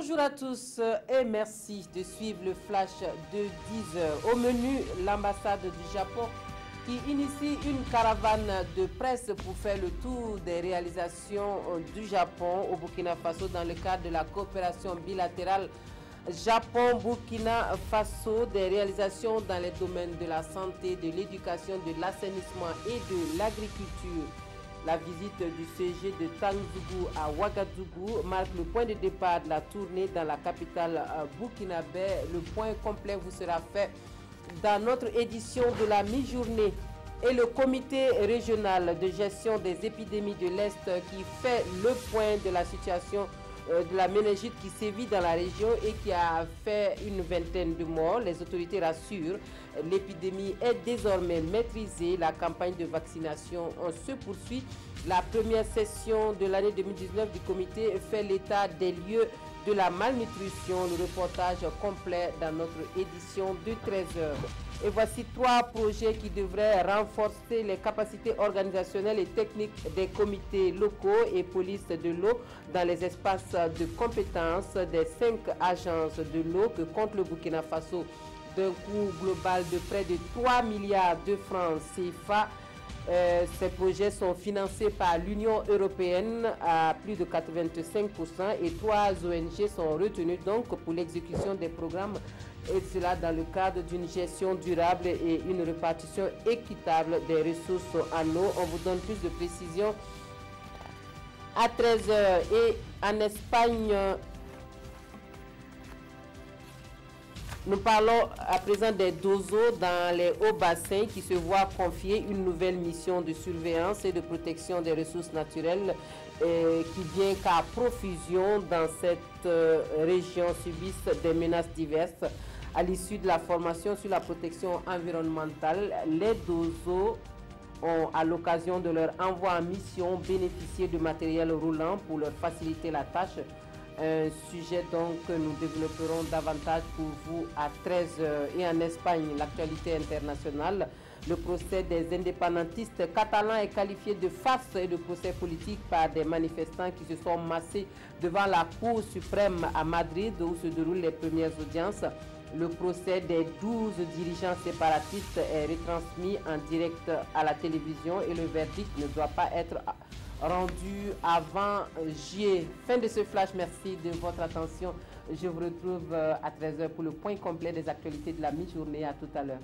Bonjour à tous et merci de suivre le flash de 10h. Au menu, l'ambassade du Japon qui initie une caravane de presse pour faire le tour des réalisations du Japon au Burkina Faso dans le cadre de la coopération bilatérale Japon-Burkina Faso, des réalisations dans les domaines de la santé, de l'éducation, de l'assainissement et de l'agriculture. La visite du CG de Tangzougou à Ouagadougou marque le point de départ de la tournée dans la capitale burkinabé. Le point complet vous sera fait dans notre édition de la mi-journée. Et le comité régional de gestion des épidémies de l'Est qui fait le point de la situation de la méningite qui sévit dans la région et qui a fait une vingtaine de morts. Les autorités rassurent, l'épidémie est désormais maîtrisée. La campagne de vaccination se poursuit. La première session de l'année 2019 du comité fait l'état des lieux de la malnutrition. Le reportage complet dans notre édition de 13h. Et voici 3 projets qui devraient renforcer les capacités organisationnelles et techniques des comités locaux et police de l'eau dans les espaces de compétences des 5 agences de l'eau que compte le Burkina Faso d'un coût global de près de 3 milliards de francs CFA. Ces projets sont financés par l'Union européenne à plus de 85% et 3 ONG sont retenues donc pour l'exécution des programmes, et cela dans le cadre d'une gestion durable et une répartition équitable des ressources en eau. On vous donne plus de précisions à 13h. Et en Espagne, nous parlons à présent des DOZO dans les hauts bassins qui se voient confier une nouvelle mission de surveillance et de protection des ressources naturelles qui vient qu'à profusion dans cette région subissent des menaces diverses. À l'issue de la formation sur la protection environnementale, les DOZO ont, à l'occasion de leur envoi en mission, bénéficié de matériel roulant pour leur faciliter la tâche. Un sujet donc que nous développerons davantage pour vous à 13h. Et en Espagne, l'actualité internationale, le procès des indépendantistes catalans est qualifié de farce et de procès politique par des manifestants qui se sont massés devant la Cour suprême à Madrid où se déroulent les premières audiences. Le procès des 12 dirigeants séparatistes est retransmis en direct à la télévision et le verdict ne doit pas être rendu avant juillet. Fin de ce flash, merci de votre attention. Je vous retrouve à 13h pour le point complet des actualités de la mi-journée. À tout à l'heure.